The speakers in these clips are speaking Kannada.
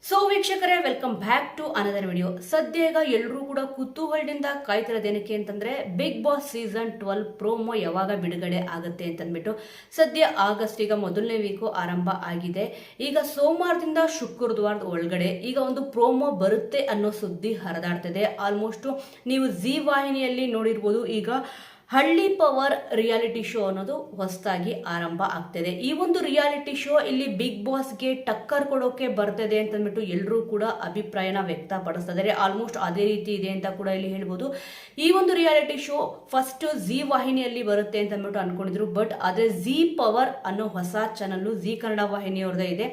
ಸೊ ವೀಕ್ಷಕರೇ, welcome back to another video. ಸದ್ಯ ಈಗ ಎಲ್ಲರೂ ಕೂಡ ಕುತೂಹಲದಿಂದ ಕಾಯ್ತಿರೋದೇನಕ್ಕೆ ಅಂತಂದ್ರೆ ಬಿಗ್ ಬಾಸ್ ಸೀಸನ್ 12 ಪ್ರೋಮೋ ಯಾವಾಗ ಬಿಡುಗಡೆ ಆಗುತ್ತೆ ಅಂತಂದ್ಬಿಟ್ಟು. ಸದ್ಯ ಆಗಸ್ಟ್ ಈಗ ಮೊದಲನೇ ವೀಕು ಆರಂಭ ಆಗಿದೆ. ಈಗ ಸೋಮವಾರದಿಂದ ಶುಕ್ರವಾರದ ಒಳಗಡೆ ಈಗ ಒಂದು ಪ್ರೋಮೋ ಬರುತ್ತೆ ಅನ್ನೋ ಸುದ್ದಿ ಹರಿದಾಡ್ತಿದೆ. ಆಲ್ಮೋಸ್ಟ್ ನೀವು ಜಿ ವಾಹಿನಿಯಲ್ಲಿ ನೋಡಿರ್ಬೋದು. ಈಗ ಹಳ್ಳಿ ಪವರ್ ರಿಯಾಲಿಟಿ ಶೋ ಅನ್ನೋದು ಹೊಸದಾಗಿ ಆರಂಭ ಆಗ್ತಿದೆ. ಈ ಒಂದು ರಿಯಾಲಿಟಿ ಶೋ ಇಲ್ಲಿ ಬಿಗ್ ಬಾಸ್ಗೆ ಟಕ್ಕರ್ ಕೊಡೋಕೆ ಬರ್ತದೆ ಅಂತಂದ್ಬಿಟ್ಟು ಎಲ್ಲರೂ ಕೂಡ ಅಭಿಪ್ರಾಯನ ವ್ಯಕ್ತಪಡಿಸ್ತಿದ್ದಾರೆ. ಆಲ್ಮೋಸ್ಟ್ ಅದೇ ರೀತಿ ಇದೆ ಅಂತ ಕೂಡ ಇಲ್ಲಿ ಹೇಳ್ಬೋದು. ಈ ಒಂದು ರಿಯಾಲಿಟಿ ಶೋ ಫಸ್ಟ್ ಜಿ ವಾಹಿನಿಯಲ್ಲಿ ಬರುತ್ತೆ ಅಂತ ಅಂದ್ಬಿಟ್ಟು ಅನ್ಕೊಂಡಿದ್ರು. ಬಟ್ ಅದೇ ಜಿ ಪವರ್ ಅನ್ನೋ ಹೊಸ ಚಾನಲ್ ಜಿ ಕನ್ನಡ ವಾಹಿನಿಯವ್ರದೇ ಇದೆ.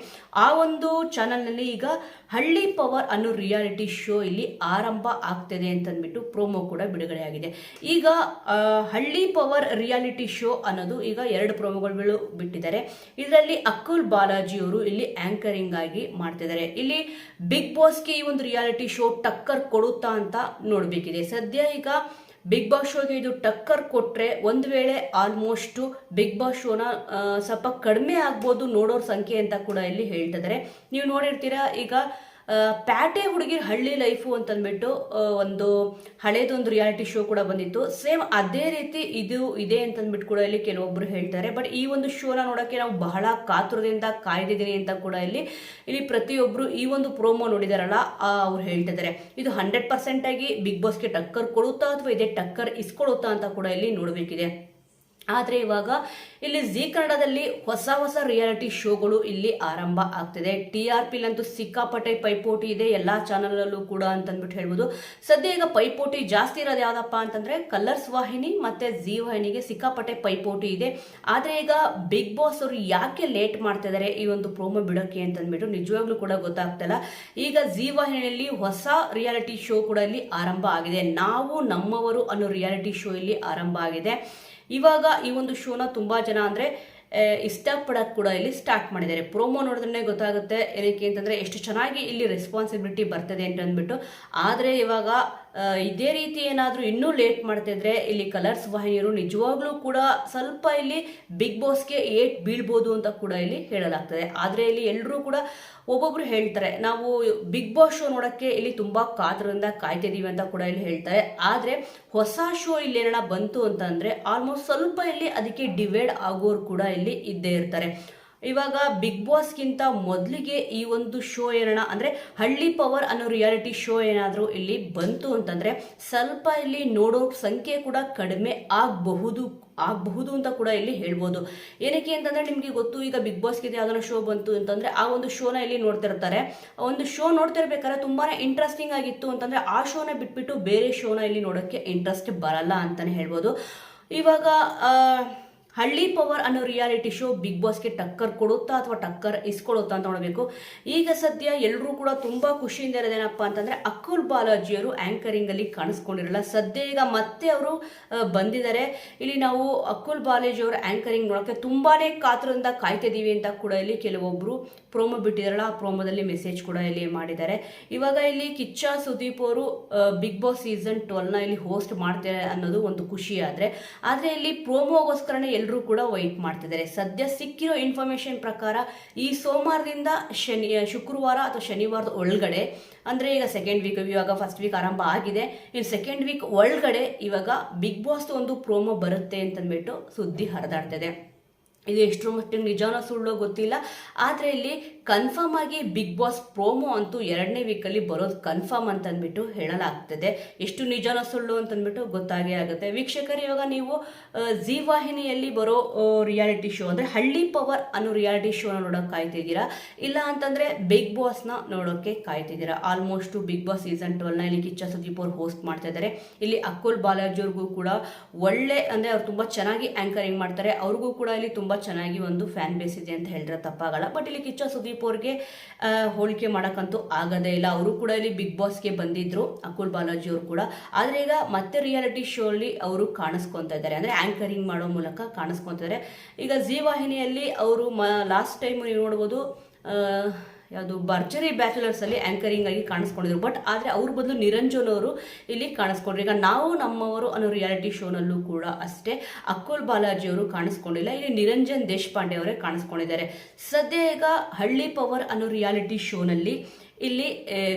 ಆ ಒಂದು ಚಾನಲ್ನಲ್ಲಿ ಈಗ ಹಳ್ಳಿ ಪವರ್ ಅನ್ನೋ ರಿಯಾಲಿಟಿ ಶೋ ಇಲ್ಲಿ ಆರಂಭ ಆಗ್ತಿದೆ ಅಂತಂದ್ಬಿಟ್ಟು ಪ್ರೋಮೋ ಕೂಡ ಬಿಡುಗಡೆ ಆಗಿದೆ. ಈಗ ಹಳ್ಳಿ ಪವರ್ ರಿಯಾಲಿಟಿ ಶೋ ಅನ್ನೋದು ಈಗ 2 ಪ್ರೋಮೋಗಳು ಬಿಟ್ಟಿದ್ದಾರೆ. ಇದರಲ್ಲಿ ಅಕುಲ್ ಬಾಲಾಜಿ ಅವರು ಇಲ್ಲಿ ಆಂಕರಿಂಗ್ ಆಗಿ ಮಾಡ್ತಿದ್ದಾರೆ. ಇಲ್ಲಿ ಬಿಗ್ ಬಾಸ್ಗೆ ಈ ಒಂದು ರಿಯಾಲಿಟಿ ಶೋ ಟಕ್ಕರ್ ಕೊಡುತ್ತಾ ಅಂತ ನೋಡ್ಬೇಕಿದೆ. ಸದ್ಯ ಈಗ ಬಿಗ್ ಬಾಸ್ ಶೋಗೆ ಇದು ಟಕ್ಕರ್ ಕೊಟ್ರೆ ಒಂದು ವೇಳೆ ಆಲ್ಮೋಸ್ಟ್ ಬಿಗ್ ಬಾಸ್ ಶೋನ ಸ್ವಲ್ಪ ಕಡಿಮೆ ಆಗ್ಬೋದು ನೋಡೋರ್ ಸಂಖ್ಯೆ ಅಂತ ಕೂಡ ಇಲ್ಲಿ ಹೇಳ್ತಿದ್ದಾರೆ. ನೀವು ನೋಡಿರ್ತೀರಾ, ಈಗ ಪ್ಯಾಟೆ ಹುಡುಗಿ ಹಳ್ಳಿ ಲೈಫು ಅಂತಂದ್ಬಿಟ್ಟು ಒಂದು ಹಳೇದೊಂದು ರಿಯಾಲಿಟಿ ಶೋ ಕೂಡ ಬಂದಿತ್ತು. ಸೇಮ್ ಅದೇ ರೀತಿ ಇದು ಇದೆ ಅಂತಂದ್ಬಿಟ್ಟು ಕೂಡ ಇಲ್ಲಿ ಕೆಲವೊಬ್ರು ಹೇಳ್ತಾರೆ. ಬಟ್ ಈ ಒಂದು ಶೋನ ನೋಡೋಕ್ಕೆ ನಾವು ಬಹಳ ಕಾತುರದಿಂದ ಕಾಯ್ದಿದ್ದೀನಿ ಅಂತ ಕೂಡ ಇಲ್ಲಿ ಪ್ರತಿಯೊಬ್ರು ಈ ಒಂದು ಪ್ರೋಮೋ ನೋಡಿದಾರಲ್ಲ ಅವ್ರು ಹೇಳ್ತಿದ್ದಾರೆ. ಇದು 100% ಆಗಿ ಬಿಗ್ ಬಾಸ್ಗೆ ಟಕ್ಕರ್ ಕೊಡುತ್ತಾ ಅಥವಾ ಇದೇ ಟಕ್ಕರ್ ಇಸ್ಕೊಡುತ್ತಾ ಅಂತ ಕೂಡ ಇಲ್ಲಿ ನೋಡಬೇಕಿದೆ. ಆದರೆ ಇವಾಗ ಇಲ್ಲಿ ಜಿ ಕನ್ನಡದಲ್ಲಿ ಹೊಸ ರಿಯಾಲಿಟಿ ಶೋಗಳು ಇಲ್ಲಿ ಆರಂಭ ಆಗ್ತಿದೆ. TRP ಲಂತೂ ಸಿಕ್ಕಾಪಟ್ಟೆ ಪೈಪೋಟಿ ಇದೆ ಎಲ್ಲ ಚಾನಲಲ್ಲೂ ಕೂಡ ಅಂತಂದ್ಬಿಟ್ಟು ಹೇಳ್ಬೋದು. ಸದ್ಯ ಈಗ ಪೈಪೋಟಿ ಜಾಸ್ತಿ ಇರೋದು ಯಾವ್ದಪ್ಪ ಅಂತಂದ್ರೆ ಕಲರ್ಸ್ ವಾಹಿನಿ ಮತ್ತೆ ಜಿ ವಾಹಿನಿಗೆ ಸಿಕ್ಕಾಪಟ್ಟೆ ಪೈಪೋಟಿ ಇದೆ. ಆದರೆ ಈಗ ಬಿಗ್ ಬಾಸ್ ಅವರು ಯಾಕೆ ಲೇಟ್ ಮಾಡ್ತಿದ್ದಾರೆ ಈ ಒಂದು ಪ್ರೋಮೋ ಬಿಡೋಕೆ ಅಂತಂದ್ಬಿಟ್ಟು ನಿಜವಾಗ್ಲೂ ಕೂಡ ಗೊತ್ತಾಗ್ತಿಲ್ಲ. ಈಗ ಜಿ ವಾಹಿನಿಯಲ್ಲಿ ಹೊಸ ರಿಯಾಲಿಟಿ ಶೋ ಕೂಡ ಇಲ್ಲಿ ಆರಂಭ ಆಗಿದೆ. ನಾವು ನಮ್ಮವರು ಅನ್ನೋ ರಿಯಾಲಿಟಿ ಶೋ ಇಲ್ಲಿ ಆರಂಭ ಆಗಿದೆ. ಇವಾಗ ಈ ಒಂದು ಶೋನ ತುಂಬಾ ಜನ ಅಂದ್ರೆ ಇಷ್ಟಪಡೋಕೆ ಕೂಡ ಇಲ್ಲಿ ಸ್ಟಾರ್ಟ್ ಮಾಡಿದ್ದಾರೆ. ಪ್ರೋಮೋ ನೋಡಿದ್ರೆ ಗೊತ್ತಾಗುತ್ತೆ ಏನಕ್ಕೆ ಅಂತಂದ್ರೆ ಎಷ್ಟು ಚೆನ್ನಾಗಿ ಇಲ್ಲಿ ರೆಸ್ಪಾನ್ಸಿಬಿಲಿಟಿ ಬರ್ತದೆ ಅಂತ ಅಂದ್ಬಿಟ್ಟು. ಆದರೆ ಇವಾಗ ಇದೇ ರೀತಿ ಏನಾದರೂ ಇನ್ನೂ ಲೇಟ್ ಮಾಡ್ತಿದ್ರೆ ಇಲ್ಲಿ ಕಲರ್ಸ್ ವಾಹಿನಿಯರು ನಿಜವಾಗ್ಲೂ ಕೂಡ ಸ್ವಲ್ಪ ಇಲ್ಲಿ ಬಿಗ್ ಬಾಸ್ಗೆ ಏಟ್ ಬೀಳ್ಬೋದು ಅಂತ ಕೂಡ ಇಲ್ಲಿ ಹೇಳಲಾಗ್ತದೆ. ಆದರೆ ಇಲ್ಲಿ ಎಲ್ಲರೂ ಕೂಡ ಒಬ್ಬೊಬ್ರು ಹೇಳ್ತಾರೆ ನಾವು ಬಿಗ್ ಬಾಸ್ ಶೋ ನೋಡೋಕ್ಕೆ ಇಲ್ಲಿ ತುಂಬ ಕಾತರದಿಂದ ಕಾಯ್ತಿದ್ದೀವಿ ಅಂತ ಕೂಡ ಇಲ್ಲಿ ಹೇಳ್ತಾರೆ. ಆದರೆ ಹೊಸ ಶೋ ಇಲ್ಲಿ ಏನಾರ ಬಂತು ಅಂತಂದರೆ ಆಲ್ಮೋಸ್ಟ್ ಸ್ವಲ್ಪ ಇಲ್ಲಿ ಅದಕ್ಕೆ ಡಿವೈಡ್ ಆಗೋರು ಕೂಡ ಇಲ್ಲಿ ಇದ್ದೇ ಇರ್ತಾರೆ. ಇವಾಗ ಬಿಗ್ ಬಾಸ್ಗಿಂತ ಮೊದಲಿಗೆ ಈ ಒಂದು ಶೋ ಏನೋಣ ಅಂದರೆ ಹಳ್ಳಿ ಪವರ್ ಅನ್ನೋ ರಿಯಾಲಿಟಿ ಶೋ ಏನಾದರೂ ಇಲ್ಲಿ ಬಂತು ಅಂತಂದರೆ ಸ್ವಲ್ಪ ಇಲ್ಲಿ ನೋಡೋ ಸಂಖ್ಯೆ ಕೂಡ ಕಡಿಮೆ ಆಗಬಹುದು ಅಂತ ಕೂಡ ಇಲ್ಲಿ ಹೇಳ್ಬೋದು. ಏನಕ್ಕೆ ಅಂತಂದ್ರೆ ನಿಮಗೆ ಗೊತ್ತು, ಈಗ ಬಿಗ್ ಬಾಸ್ಗೆ ಯಾವ್ದಾರ ಶೋ ಬಂತು ಅಂತಂದ್ರೆ ಆ ಒಂದು ಶೋನ ಇಲ್ಲಿ ನೋಡ್ತಿರ್ತಾರೆ. ಒಂದು ಶೋ ನೋಡ್ತಿರ್ಬೇಕಾದ್ರೆ ತುಂಬಾನೇ ಇಂಟ್ರೆಸ್ಟಿಂಗ್ ಆಗಿತ್ತು ಅಂತಂದ್ರೆ ಆ ಶೋನ ಬಿಟ್ಬಿಟ್ಟು ಬೇರೆ ಶೋನ ಇಲ್ಲಿ ನೋಡೋಕ್ಕೆ ಇಂಟ್ರೆಸ್ಟ್ ಬರಲ್ಲ ಅಂತಾನೆ ಹೇಳ್ಬೋದು. ಇವಾಗ ಹಳ್ಳಿ ಪವರ್ ಅನ್ನೋ ರಿಯಾಲಿಟಿ ಶೋ ಬಿಗ್ ಬಾಸ್ಗೆ ಟಕ್ಕರ್ ಕೊಡುತ್ತಾ ಅಥವಾ ಟಕ್ಕರ್ ಇಸ್ಕೊಡುತ್ತಾ ಅಂತ ನೋಡಬೇಕು. ಈಗ ಸದ್ಯ ಎಲ್ಲರೂ ಕೂಡ ತುಂಬಾ ಖುಷಿಯಿಂದ ಇರೋದೇನಪ್ಪ ಅಂತಂದ್ರೆ ಅಕುಲ್ ಬಾಲಾಜಿಯವರು ಆಂಕರಿಂಗ್ ಅಲ್ಲಿ ಕಾಣಿಸ್ಕೊಂಡಿರಲ್ಲ. ಸದ್ಯ ಈಗ ಮತ್ತೆ ಅವರು ಬಂದಿದ್ದಾರೆ. ಇಲ್ಲಿ ನಾವು ಅಕುಲ್ ಬಾಲಾಜಿ ಅವರು ಆಂಕರಿಂಗ್ ನೋಡೋಕೆ ತುಂಬಾನೇ ಕಾತರದಿಂದ ಕಾಯ್ತಿದ್ದೀವಿ ಅಂತ ಕೂಡ ಇಲ್ಲಿ ಕೆಲವೊಬ್ರು ಪ್ರೋಮೋ ಬಿಟ್ಟಿದಾರಲ್ಲ ಆ ಪ್ರೋಮೋದಲ್ಲಿ ಮೆಸೇಜ್ ಕೂಡ ಇಲ್ಲಿ ಮಾಡಿದ್ದಾರೆ. ಇವಾಗ ಇಲ್ಲಿ ಕಿಚ್ಚ ಸುದೀಪ್ ಅವರು ಬಿಗ್ ಬಾಸ್ ಸೀಸನ್ 12ನ ಇಲ್ಲಿ ಹೋಸ್ಟ್ ಮಾಡ್ತಾರೆ ಅನ್ನೋದು ಒಂದು ಖುಷಿ. ಆದರೆ ಇಲ್ಲಿ ಪ್ರೋಮೋಗೋಸ್ಕರನೇ ಎಲ್ಲರೂ ಕೂಡ ವೈಟ್ ಮಾಡ್ತಿದ್ದಾರೆ. ಸದ್ಯ ಸಿಕ್ಕಿರೋ ಇನ್ಫಾರ್ಮೇಶನ್ ಪ್ರಕಾರ ಈ ಸೋಮವಾರದಿಂದ ಶುಕ್ರವಾರ ಅಥವಾ ಶನಿವಾರದ ಒಳಗಡೆ ಅಂದ್ರೆ ಈಗ ಸೆಕೆಂಡ್ ವೀಕ್, ಇವಾಗ ಫಸ್ಟ್ ವೀಕ್ ಆರಂಭ ಆಗಿದೆ, ಇನ್ನು ಸೆಕೆಂಡ್ ವೀಕ್ ಒಳಗಡೆ ಇವಾಗ ಬಿಗ್ ಬಾಸ್ ಒಂದು ಪ್ರೋಮೋ ಬರುತ್ತೆ ಅಂತಂದ್ಬಿಟ್ಟು ಸುದ್ದಿ ಹರಿದಾಡ್ತಿದೆ. ಇದು ಎಷ್ಟರ ಮಟ್ಟಿಗೆ ನಿಜಾನೋ ಸುಳ್ಳೋ ಗೊತ್ತಿಲ್ಲ. ಆದರೆ ಇಲ್ಲಿ ಕನ್ಫರ್ಮ್ ಆಗಿ ಬಿಗ್ ಬಾಸ್ ಪ್ರೋಮೋ ಅಂತೂ 2ನೇ ವೀಕಲ್ಲಿ ಬರೋದು ಕನ್ಫರ್ಮ್ ಅಂತಂದ್ಬಿಟ್ಟು ಹೇಳಲಾಗ್ತದೆ. ಎಷ್ಟು ನಿಜಾನೋ ಸುಳ್ಳು ಅಂತಂದ್ಬಿಟ್ಟು ಗೊತ್ತಾಗೇ ಆಗುತ್ತೆ. ವೀಕ್ಷಕರು, ಇವಾಗ ನೀವು ಜಿ ವಾಹಿನಿಯಲ್ಲಿ ಬರೋ ರಿಯಾಲಿಟಿ ಶೋ ಅಂದರೆ ಹಳ್ಳಿ ಪವರ್ ಅನ್ನೋ ರಿಯಾಲಿಟಿ ಶೋನ ನೋಡೋಕೆ ಕಾಯ್ತಿದ್ದೀರಾ, ಇಲ್ಲ ಅಂತಂದರೆ ಬಿಗ್ ಬಾಸ್ನ ನೋಡೋಕ್ಕೆ ಕಾಯ್ತಿದ್ದೀರಾ? ಆಲ್ಮೋಸ್ಟ್ ಬಿಗ್ ಬಾಸ್ ಸೀಸನ್ 12ನ ಇಲ್ಲಿ ಕಿಚ್ಚ ಸುದೀಪ್ ಅವರು ಹೋಸ್ಟ್ ಮಾಡ್ತಾ ಇದ್ದಾರೆ. ಇಲ್ಲಿ ಅಕುಲ್ ಬಾಲಾಜಿ ಅವ್ರಿಗೂ ಕೂಡ ಒಳ್ಳೆ ಅಂದರೆ ಅವ್ರು ತುಂಬ ಚೆನ್ನಾಗಿ ಆಂಕರಿಂಗ್ ಮಾಡ್ತಾರೆ. ಅವ್ರಿಗೂ ಕೂಡ ಇಲ್ಲಿ ತುಂಬ ಚೆನ್ನಾಗಿ ಒಂದು ಫ್ಯಾನ್ ಬೇಸ್ ಇದೆ ಅಂತ ಹೇಳಿದ್ರೆ ತಪ್ಪಾಗಲ್ಲ. ಬಟ್ ಇಲ್ಲಿ ಕಿಚ್ಚ ಸುದೀಪ್ ಅವ್ರಿಗೆ ಹೋಲಿಕೆ ಮಾಡೋಕ್ಕಂತೂ ಆಗೋದೇ ಇಲ್ಲ. ಅವರು ಕೂಡ ಇಲ್ಲಿ ಬಿಗ್ ಬಾಸ್ಗೆ ಬಂದಿದ್ರು, ಅಕುಲ್ ಬಾಲಾಜಿ ಅವರು ಕೂಡ. ಆದರೆ ಈಗ ಮತ್ತೆ ರಿಯಾಲಿಟಿ ಶೋ ಅಲ್ಲಿ ಅವರು ಕಾಣಿಸ್ಕೊತಾ ಇದ್ದಾರೆ, ಅಂದರೆ ಆಂಕರಿಂಗ್ ಮಾಡೋ ಮೂಲಕ ಕಾಣಿಸ್ಕೊತಾರೆ. ಈಗ ಜಿ ವಾಹಿನಿಯಲ್ಲಿ ಅವರು ಲಾಸ್ಟ್ ಟೈಮ್ ನೀವು ನೋಡ್ಬೋದು ಯಾವುದು ಭರ್ಜರಿ ಬ್ಯಾಚುಲರ್ಸ್ ಅಲ್ಲಿ ಆಂಕರಿಂಗ್ ಆಗಿ ಕಾಣಿಸ್ಕೊಂಡಿದ್ರು. ಬಟ್ ಆದರೆ ಅವ್ರ ಬದಲು ನಿರಂಜನ್ ಅವರು ಇಲ್ಲಿ ಕಾಣಿಸ್ಕೊಂಡ್ರು. ಈಗ ನಾವು ನಮ್ಮವರು ಅನ್ನೋ ರಿಯಾಲಿಟಿ ಶೋನಲ್ಲೂ ಕೂಡ ಅಷ್ಟೇ ಅಕುಲ್ ಬಾಲಾಜಿ ಅವರು ಕಾಣಿಸ್ಕೊಂಡಿಲ್ಲ, ಇಲ್ಲಿ ನಿರಂಜನ್ ದೇಶಪಾಂಡೆ ಅವರೇ ಕಾಣಿಸ್ಕೊಂಡಿದ್ದಾರೆ. ಸದ್ಯ ಈಗ ಹಳ್ಳಿ ಪವರ್ ಅನ್ನೋ ರಿಯಾಲಿಟಿ ಶೋನಲ್ಲಿ ಇಲ್ಲಿ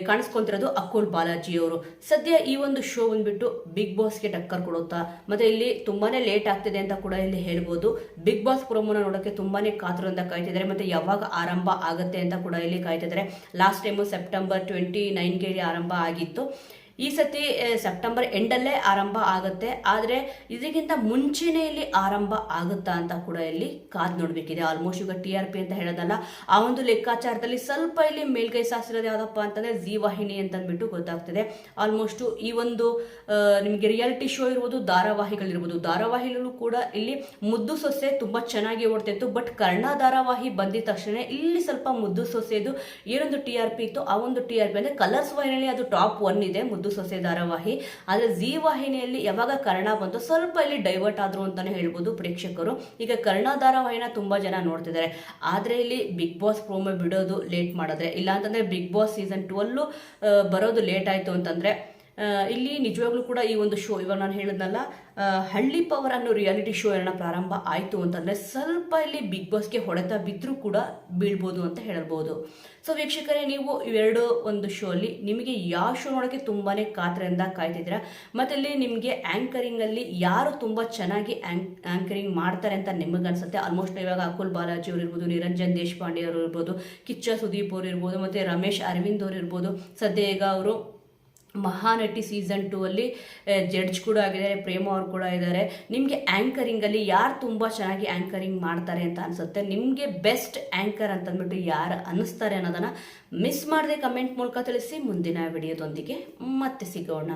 ಕಾಣಿಸ್ಕೊಂತಿರೋದು ಅಕುಲ್ ಬಾಲಾಜಿ ಅವರು. ಸದ್ಯ ಈ ಒಂದು ಶೋ ಬಂದ್ಬಿಟ್ಟು ಬಿಗ್ ಬಾಸ್ಗೆ ಟಕ್ಕರ್ ಕೊಡುತ್ತಾ, ಮತ್ತೆ ಇಲ್ಲಿ ತುಂಬಾನೇ ಲೇಟ್ ಆಗ್ತಿದೆ ಅಂತ ಕೂಡ ಇಲ್ಲಿ ಹೇಳ್ಬೋದು. ಬಿಗ್ ಬಾಸ್ ಪ್ರೋಮೋನ ನೋಡೋಕೆ ತುಂಬಾನೇ ಕಾತುರದಿಂದ ಕಾಯ್ತಿದ್ದಾರೆ, ಮತ್ತೆ ಯಾವಾಗ ಆರಂಭ ಆಗುತ್ತೆ ಅಂತ ಕೂಡ ಇಲ್ಲಿ ಕಾಯ್ತಿದ್ದಾರೆ. ಲಾಸ್ಟ್ ಟೈಮು ಸೆಪ್ಟೆಂಬರ್ 29ಗೆ ಆರಂಭ ಆಗಿತ್ತು. ಈ ಸತಿ ಸೆಪ್ಟೆಂಬರ್ ಎಂಡಲ್ಲೇ ಆರಂಭ ಆಗುತ್ತೆ, ಆದರೆ ಇದಕ್ಕಿಂತ ಮುಂಚೆನೇ ಇಲ್ಲಿ ಆರಂಭ ಆಗುತ್ತಾ ಅಂತ ಕೂಡ ಇಲ್ಲಿ ಕಾದ್ ನೋಡ್ಬೇಕಿದೆ. ಆಲ್ಮೋಸ್ಟ್ ಈಗ TRP ಅಂತ ಹೇಳೋದಲ್ಲ, ಆ ಒಂದು ಲೆಕ್ಕಾಚಾರದಲ್ಲಿ ಸ್ವಲ್ಪ ಇಲ್ಲಿ ಮೇಲ್ಗೈ ಸಾಸಿರೋದು ಯಾವುದಪ್ಪ ಅಂತಂದ್ರೆ ಜೀ ವಾಹಿನಿ ಅಂತಂದ್ಬಿಟ್ಟು ಗೊತ್ತಾಗ್ತದೆ. ಆಲ್ಮೋಸ್ಟ್ ಈ ಒಂದು ನಿಮಗೆ ರಿಯಾಲಿಟಿ ಶೋ ಇರ್ಬೋದು, ಧಾರಾವಾಹಿಗಳಿರ್ಬೋದು, ಧಾರಾವಾಹಿಗಳು ಕೂಡ ಇಲ್ಲಿ ಮುದ್ದು ಸೊಸೆ ತುಂಬಾ ಚೆನ್ನಾಗಿ ಓಡ್ತಿತ್ತು. ಬಟ್ ಕರ್ಣ ಧಾರಾವಾಹಿ ಬಂದಿದ ತಕ್ಷಣ ಇಲ್ಲಿ ಸ್ವಲ್ಪ ಮುದ್ದು ಸೊಸೆದು ಏನೊಂದು TRP ಇತ್ತು, ಆ ಒಂದು TRP ಅಂದ್ರೆ ಕಲರ್ಸ್ ವಾಹಿನಿಯಲ್ಲಿ ಅದು ಟಾಪ್ 1 ಇದೆ ಮುದ್ದು ಸೊಸೆ ಧಾರಾವಾಹಿ. ಆದ್ರೆ ಜೀ ವಾಹಿನಿಯಲ್ಲಿ ಯಾವಾಗ ಕರ್ಣ ಬಂತು ಸ್ವಲ್ಪ ಇಲ್ಲಿ ಡೈವರ್ಟ್ ಆದ್ರು ಅಂತಾನೆ ಹೇಳ್ಬೋದು ಪ್ರೇಕ್ಷಕರು. ಈಗ ಕರ್ಣ ಧಾರಾವಾಹಿನ ತುಂಬಾ ಜನ ನೋಡ್ತಿದ್ದಾರೆ, ಆದ್ರೆ ಇಲ್ಲಿ ಬಿಗ್ ಬಾಸ್ ಪ್ರೋಮೋ ಬಿಡೋದು ಲೇಟ್ ಮಾಡಿದ್ರೆ, ಇಲ್ಲ ಅಂತಂದ್ರೆ ಬಿಗ್ ಬಾಸ್ ಸೀಸನ್ 12 ಬರೋದು ಲೇಟ್ ಆಯ್ತು ಅಂತಂದ್ರೆ ಇಲ್ಲಿ ನಿಜವಾಗ್ಲೂ ಕೂಡ ಈ ಒಂದು ಶೋ, ಇವಾಗ ನಾನು ಹೇಳಿದ್ನಲ್ಲ ಹಳ್ಳಿ ಪವರ್ ಅನ್ನೋ ರಿಯಾಲಿಟಿ ಶೋ ಏನೋ ಪ್ರಾರಂಭ ಆಯಿತು ಅಂತಂದರೆ ಸ್ವಲ್ಪ ಇಲ್ಲಿ ಬಿಗ್ ಬಾಸ್ಗೆ ಹೊಡೆತ ಬಿದ್ದರೂ ಕೂಡ ಬೀಳ್ಬೋದು ಅಂತ ಹೇಳ್ಬೋದು. ಸೊ ವೀಕ್ಷಕರೇ, ನೀವು ಇವೆರಡು ಒಂದು ಶೋ ಅಲ್ಲಿ ನಿಮಗೆ ಯಾವ ಶೋ ನೋಡೋಕ್ಕೆ ತುಂಬಾ ಕಾತರದಿಂದ ಕಾಯ್ತಿದ್ದೀರಾ, ಮತ್ತು ಇಲ್ಲಿ ನಿಮಗೆ ಆ್ಯಂಕರಿಂಗಲ್ಲಿ ಯಾರು ತುಂಬ ಚೆನ್ನಾಗಿ ಆ್ಯಂಕರಿಂಗ್ ಮಾಡ್ತಾರೆ ಅಂತ ನಿಮಗನ್ಸುತ್ತೆ. ಆಲ್ಮೋಸ್ಟ್ ಇವಾಗ ಅಕುಲ್ ಬಾಲಾಜಿ ಅವರು ಇರ್ಬೋದು, ನಿರಂಜನ್ ದೇಶಪಾಂಡೆ ಅವರು ಇರ್ಬೋದು, ಕಿಚ್ಚ ಸುದೀಪ್ ಅವರು ಇರ್ಬೋದು, ಮತ್ತು ರಮೇಶ್ ಅರವಿಂದ್ ಅವರು ಇರ್ಬೋದು. ಸದ್ಯ ಈಗ ಅವರು ಮಹಾನಟಿ ಸೀಸನ್ 2 ಅಲ್ಲಿ ಜಡ್ಜ್ ಕೂಡ ಆಗಿದ್ದಾರೆ, ಪ್ರೇಮ ಅವರು ಕೂಡ ಇದ್ದಾರೆ. ನಿಮಗೆ ಆ್ಯಂಕರಿಂಗಲ್ಲಿ ಯಾರು ತುಂಬ ಚೆನ್ನಾಗಿ ಆ್ಯಂಕರಿಂಗ್ ಮಾಡ್ತಾರೆ ಅಂತ ಅನಿಸುತ್ತೆ, ನಿಮಗೆ ಬೆಸ್ಟ್ ಆ್ಯಂಕರ್ ಅಂತಂದ್ಬಿಟ್ಟು ಯಾರು ಅನ್ನಿಸ್ತಾರೆ ಅನ್ನೋದನ್ನು ಮಿಸ್ ಮಾಡದೆ ಕಮೆಂಟ್ ಮೂಲಕ ತಿಳಿಸಿ. ಮುಂದಿನ ವಿಡಿಯೋದೊಂದಿಗೆ ಮತ್ತೆ ಸಿಗೋಣ.